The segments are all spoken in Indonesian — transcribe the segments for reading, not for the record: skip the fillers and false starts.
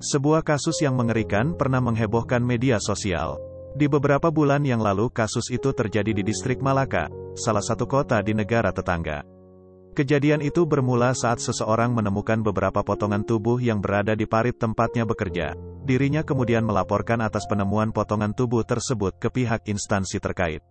Sebuah kasus yang mengerikan pernah menghebohkan media sosial. Di beberapa bulan yang lalu kasus itu terjadi di distrik Malaka, salah satu kota di negara tetangga. Kejadian itu bermula saat seseorang menemukan beberapa potongan tubuh yang berada di parit tempatnya bekerja. Dirinya kemudian melaporkan atas penemuan potongan tubuh tersebut ke pihak instansi terkait.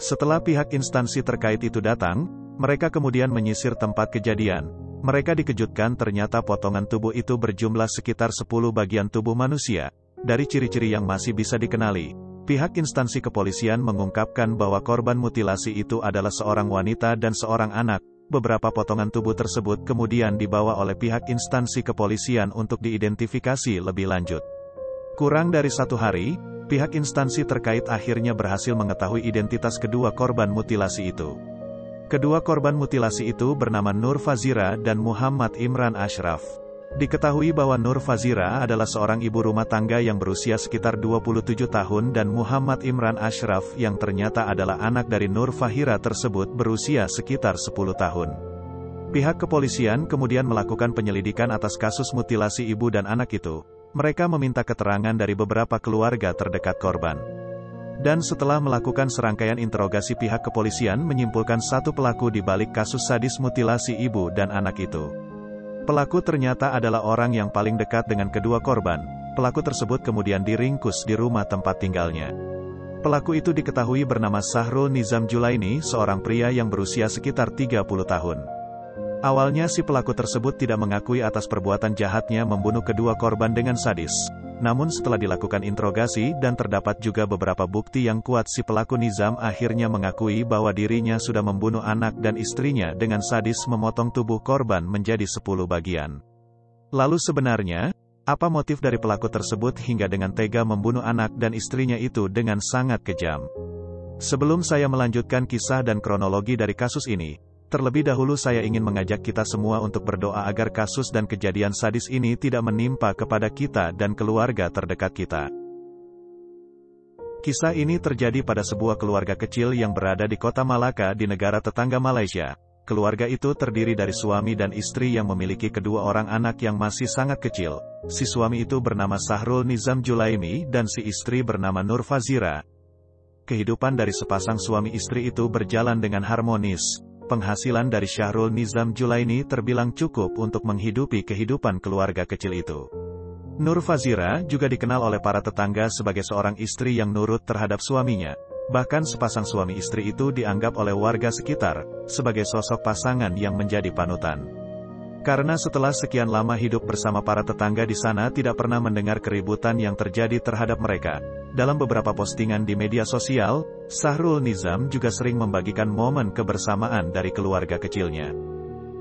Setelah pihak instansi terkait itu datang, mereka kemudian menyisir tempat kejadian. Mereka dikejutkan ternyata potongan tubuh itu berjumlah sekitar 10 bagian tubuh manusia. Dari ciri-ciri yang masih bisa dikenali, pihak instansi kepolisian mengungkapkan bahwa korban mutilasi itu adalah seorang wanita dan seorang anak. Beberapa potongan tubuh tersebut kemudian dibawa oleh pihak instansi kepolisian untuk diidentifikasi lebih lanjut. Kurang dari 1 hari, pihak instansi terkait akhirnya berhasil mengetahui identitas kedua korban mutilasi itu. Kedua korban mutilasi itu bernama Nur Fazira dan Muhammad Imran Ashraf. Diketahui bahwa Nur Fazira adalah seorang ibu rumah tangga yang berusia sekitar 27 tahun dan Muhammad Imran Ashraf yang ternyata adalah anak dari Nur Fahira tersebut berusia sekitar 10 tahun. Pihak kepolisian kemudian melakukan penyelidikan atas kasus mutilasi ibu dan anak itu. Mereka meminta keterangan dari beberapa keluarga terdekat korban. Dan setelah melakukan serangkaian interogasi, pihak kepolisian menyimpulkan satu pelaku di balik kasus sadis mutilasi ibu dan anak itu. Pelaku ternyata adalah orang yang paling dekat dengan kedua korban. Pelaku tersebut kemudian diringkus di rumah tempat tinggalnya. Pelaku itu diketahui bernama Sahrul Nizam Julaini, seorang pria yang berusia sekitar 30 tahun. Awalnya si pelaku tersebut tidak mengakui atas perbuatan jahatnya membunuh kedua korban dengan sadis. Namun setelah dilakukan interogasi dan terdapat juga beberapa bukti yang kuat, si pelaku Nizam akhirnya mengakui bahwa dirinya sudah membunuh anak dan istrinya dengan sadis memotong tubuh korban menjadi 10 bagian. Lalu sebenarnya, apa motif dari pelaku tersebut hingga dengan tega membunuh anak dan istrinya itu dengan sangat kejam? Sebelum saya melanjutkan kisah dan kronologi dari kasus ini, terlebih dahulu saya ingin mengajak kita semua untuk berdoa agar kasus dan kejadian sadis ini tidak menimpa kepada kita dan keluarga terdekat kita. Kisah ini terjadi pada sebuah keluarga kecil yang berada di kota Malaka di negara tetangga Malaysia. Keluarga itu terdiri dari suami dan istri yang memiliki kedua orang anak yang masih sangat kecil. Si suami itu bernama Sahrul Nizam Julaimi dan si istri bernama Nur Fazira. Kehidupan dari sepasang suami istri itu berjalan dengan harmonis. Penghasilan dari Sahrul Nizam Julaini terbilang cukup untuk menghidupi kehidupan keluarga kecil itu. Nur Fazira juga dikenal oleh para tetangga sebagai seorang istri yang nurut terhadap suaminya. Bahkan sepasang suami istri itu dianggap oleh warga sekitar sebagai sosok pasangan yang menjadi panutan. Karena setelah sekian lama hidup bersama para tetangga di sana tidak pernah mendengar keributan yang terjadi terhadap mereka. Dalam beberapa postingan di media sosial, Sahrul Nizam juga sering membagikan momen kebersamaan dari keluarga kecilnya.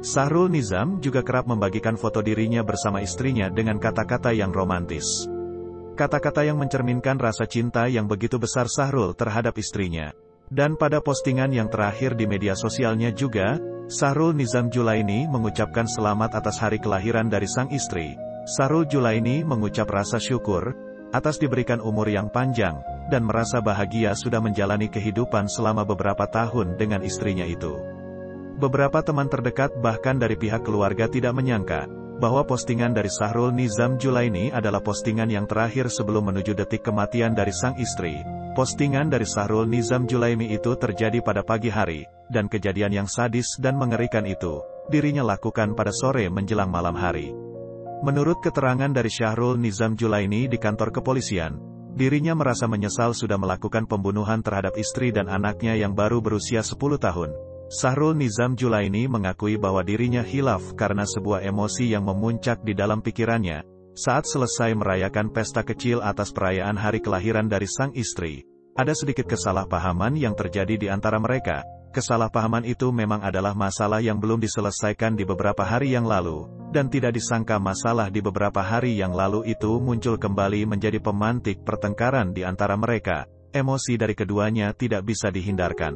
Sahrul Nizam juga kerap membagikan foto dirinya bersama istrinya dengan kata-kata yang romantis. Kata-kata yang mencerminkan rasa cinta yang begitu besar Sahrul terhadap istrinya. Dan pada postingan yang terakhir di media sosialnya juga, Sahrul Nizam Julaini mengucapkan selamat atas hari kelahiran dari sang istri. Sahrul Julaini mengucap rasa syukur atas diberikan umur yang panjang, dan merasa bahagia sudah menjalani kehidupan selama beberapa tahun dengan istrinya itu. Beberapa teman terdekat bahkan dari pihak keluarga tidak menyangka bahwa postingan dari Sahrul Nizam Julaini adalah postingan yang terakhir sebelum menuju detik kematian dari sang istri. Postingan dari Sahrul Nizam Julaimi itu terjadi pada pagi hari, dan kejadian yang sadis dan mengerikan itu, dirinya lakukan pada sore menjelang malam hari. Menurut keterangan dari Sahrul Nizam Julaini di kantor kepolisian, dirinya merasa menyesal sudah melakukan pembunuhan terhadap istri dan anaknya yang baru berusia 10 tahun. Sahrul Nizam Julaini mengakui bahwa dirinya hilaf karena sebuah emosi yang memuncak di dalam pikirannya saat selesai merayakan pesta kecil atas perayaan hari kelahiran dari sang istri. Ada sedikit kesalahpahaman yang terjadi di antara mereka. Kesalahpahaman itu memang adalah masalah yang belum diselesaikan di beberapa hari yang lalu, dan tidak disangka masalah di beberapa hari yang lalu itu muncul kembali menjadi pemantik pertengkaran di antara mereka. Emosi dari keduanya tidak bisa dihindarkan.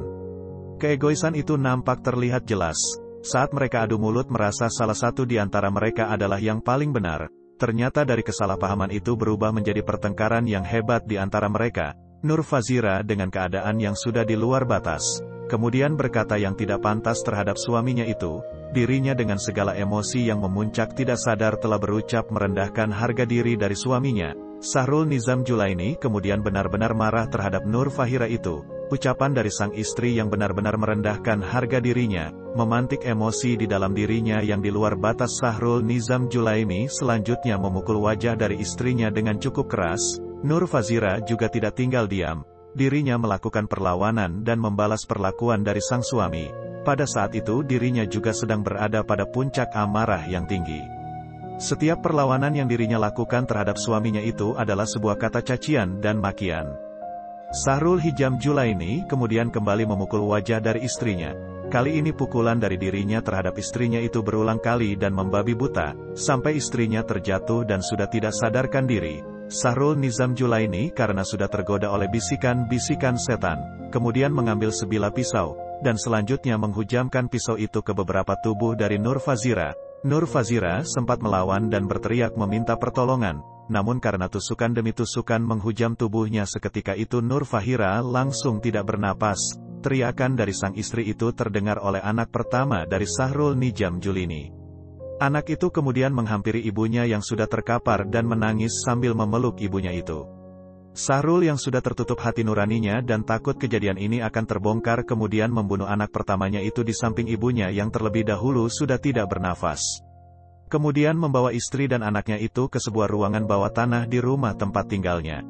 Keegoisan itu nampak terlihat jelas saat mereka adu mulut merasa salah satu di antara mereka adalah yang paling benar. Ternyata dari kesalahpahaman itu berubah menjadi pertengkaran yang hebat di antara mereka. Nur Fazira dengan keadaan yang sudah di luar batas, kemudian berkata yang tidak pantas terhadap suaminya itu. dirinya dengan segala emosi yang memuncak tidak sadar telah berucap merendahkan harga diri dari suaminya. Sahrul Nizam Julaini kemudian benar-benar marah terhadap Nur Fahira itu. Ucapan dari sang istri yang benar-benar merendahkan harga dirinya, memantik emosi di dalam dirinya yang di luar batas. Sahrul Nizam Julaini selanjutnya memukul wajah dari istrinya dengan cukup keras. Nur Fahira juga tidak tinggal diam. Dirinya melakukan perlawanan dan membalas perlakuan dari sang suami. Pada saat itu dirinya juga sedang berada pada puncak amarah yang tinggi. Setiap perlawanan yang dirinya lakukan terhadap suaminya itu adalah sebuah kata cacian dan makian. Sahrul Nizam Julaini kemudian kembali memukul wajah dari istrinya. Kali ini pukulan dari dirinya terhadap istrinya itu berulang kali dan membabi buta, sampai istrinya terjatuh dan sudah tidak sadarkan diri. Sahrul Nizam Julaini karena sudah tergoda oleh bisikan-bisikan setan, kemudian mengambil sebilah pisau, dan selanjutnya menghujamkan pisau itu ke beberapa tubuh dari Nur Fahira. Nur Fahira sempat melawan dan berteriak meminta pertolongan, namun karena tusukan demi tusukan menghujam tubuhnya seketika itu Nur Fahira langsung tidak bernapas. Teriakan dari sang istri itu terdengar oleh anak pertama dari Sahrul Nizam Julaini. Anak itu kemudian menghampiri ibunya yang sudah terkapar dan menangis sambil memeluk ibunya itu. Sahrul yang sudah tertutup hati nuraninya dan takut kejadian ini akan terbongkar kemudian membunuh anak pertamanya itu di samping ibunya yang terlebih dahulu sudah tidak bernafas. Kemudian membawa istri dan anaknya itu ke sebuah ruangan bawah tanah di rumah tempat tinggalnya.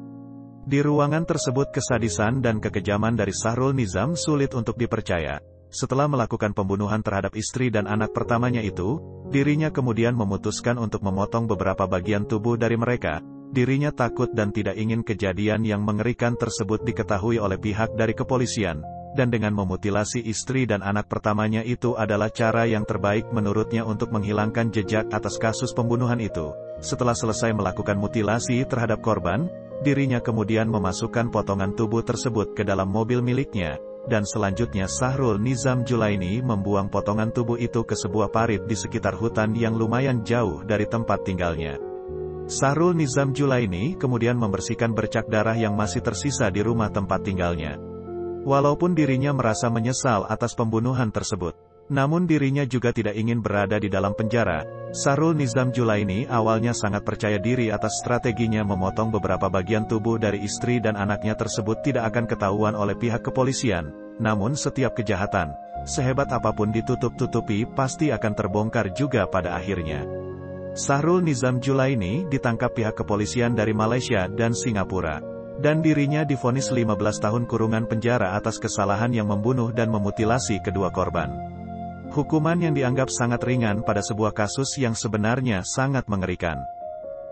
Di ruangan tersebut kesadisan dan kekejaman dari Sahrul Nizam sulit untuk dipercaya. Setelah melakukan pembunuhan terhadap istri dan anak pertamanya itu, dirinya kemudian memutuskan untuk memotong beberapa bagian tubuh dari mereka. Dirinya takut dan tidak ingin kejadian yang mengerikan tersebut diketahui oleh pihak dari kepolisian, dan dengan memutilasi istri dan anak pertamanya itu adalah cara yang terbaik menurutnya untuk menghilangkan jejak atas kasus pembunuhan itu. Setelah selesai melakukan mutilasi terhadap korban, dirinya kemudian memasukkan potongan tubuh tersebut ke dalam mobil miliknya, dan selanjutnya Sahrul Nizam Julaini membuang potongan tubuh itu ke sebuah parit di sekitar hutan yang lumayan jauh dari tempat tinggalnya. Sahrul Nizam Julaini kemudian membersihkan bercak darah yang masih tersisa di rumah tempat tinggalnya. Walaupun dirinya merasa menyesal atas pembunuhan tersebut, namun dirinya juga tidak ingin berada di dalam penjara. Sahrul Nizam Julaini awalnya sangat percaya diri atas strateginya memotong beberapa bagian tubuh dari istri dan anaknya tersebut tidak akan ketahuan oleh pihak kepolisian. Namun setiap kejahatan, sehebat apapun ditutup-tutupi pasti akan terbongkar juga pada akhirnya. Sahrul Nizam Julaini ditangkap pihak kepolisian dari Malaysia dan Singapura, dan dirinya divonis 15 tahun kurungan penjara atas kesalahan yang membunuh dan memutilasi kedua korban. Hukuman yang dianggap sangat ringan pada sebuah kasus yang sebenarnya sangat mengerikan.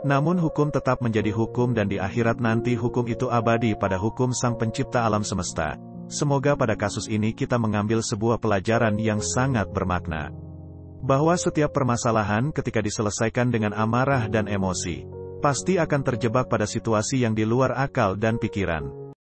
Namun hukum tetap menjadi hukum dan di akhirat nanti hukum itu abadi pada hukum Sang Pencipta alam semesta. Semoga pada kasus ini kita mengambil sebuah pelajaran yang sangat bermakna. Bahwa setiap permasalahan ketika diselesaikan dengan amarah dan emosi, pasti akan terjebak pada situasi yang di luar akal dan pikiran.